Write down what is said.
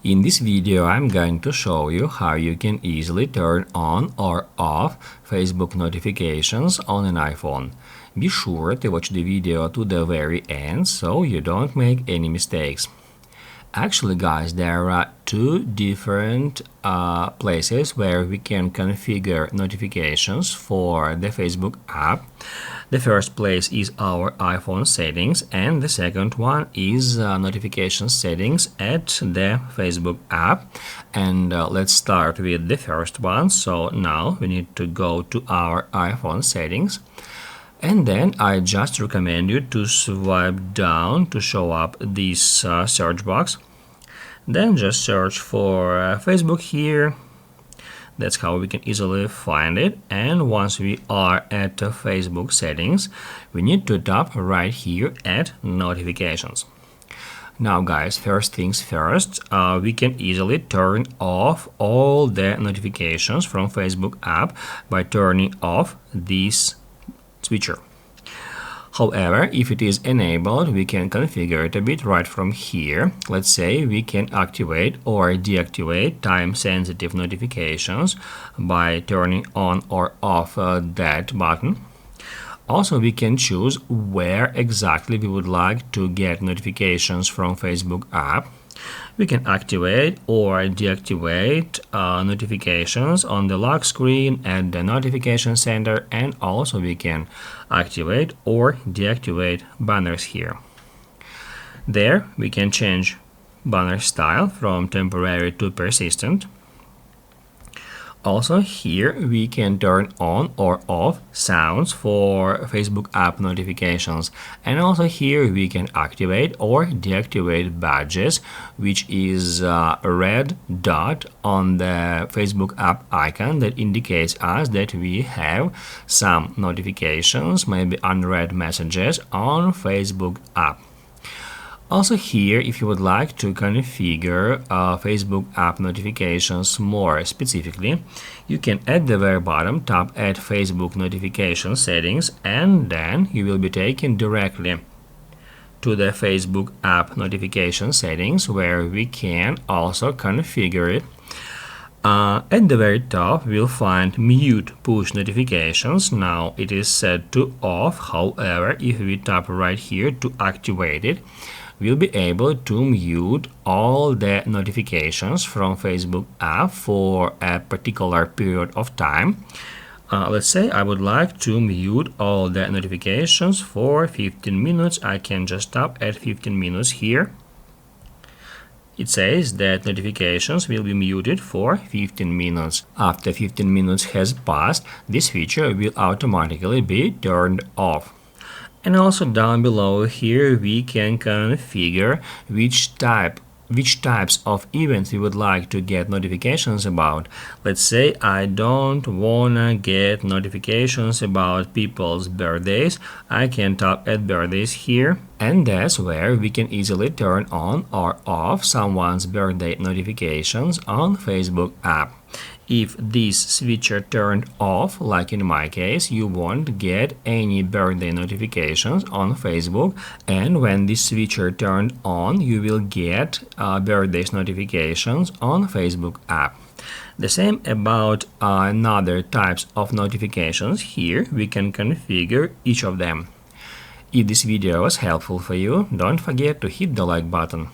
In this video, I'm going to show you how you can easily turn on or off Facebook notifications on an iPhone. Be sure to watch the video to the very end so you don't make any mistakes. Actually, guys, there are two different places where we can configure notifications for the Facebook app. The first place is our iPhone settings, and the second one is notification settings at the Facebook app. And let's start with the first one. So now we need to go to our iPhone settings. And then I just recommend you to swipe down to show up this search box. Then just search for Facebook here. That's how we can easily find it. And once we are at Facebook settings, we need to tap right here at notifications. Now guys, first things first, we can easily turn off all the notifications from Facebook app by turning off this switcher. However, if it is enabled, we can configure it a bit right from here. Let's say we can activate or deactivate time-sensitive notifications by turning on or off that button. Also, we can choose where exactly we would like to get notifications from Facebook app. We can activate or deactivate notifications on the lock screen at the notification center, and also we can activate or deactivate banners here. There we can change banner style from temporary to persistent. Also here we can turn on or off sounds for Facebook app notifications, and also here we can activate or deactivate badges, which is a red dot on the Facebook app icon that indicates us that we have some notifications, maybe unread messages on Facebook app. Also here, if you would like to configure Facebook app notifications more specifically, you can at the very bottom tap Add Facebook Notification Settings, and then you will be taken directly to the Facebook app notification settings, where we can also configure it. At the very top, we'll find Mute Push Notifications. Now it is set to off. However, if we tap right here to activate it, we'll be able to mute all the notifications from Facebook app for a particular period of time. Let's say I would like to mute all the notifications for 15 minutes. I can just tap at 15 minutes here. It says that notifications will be muted for 15 minutes. After 15 minutes has passed, this feature will automatically be turned off. And also down below here we can configure which types of events we would like to get notifications about. Let's say I don't wanna get notifications about people's birthdays. I can tap at birthdays here, and that's where we can easily turn on or off someone's birthday notifications on Facebook app. If this switcher turned off, like in my case, you won't get any birthday notifications on Facebook, and when this switcher turned on, you will get birthdays notifications on Facebook app. The same about another types of notifications. Here we can configure each of them. If this video was helpful for you, don't forget to hit the like button.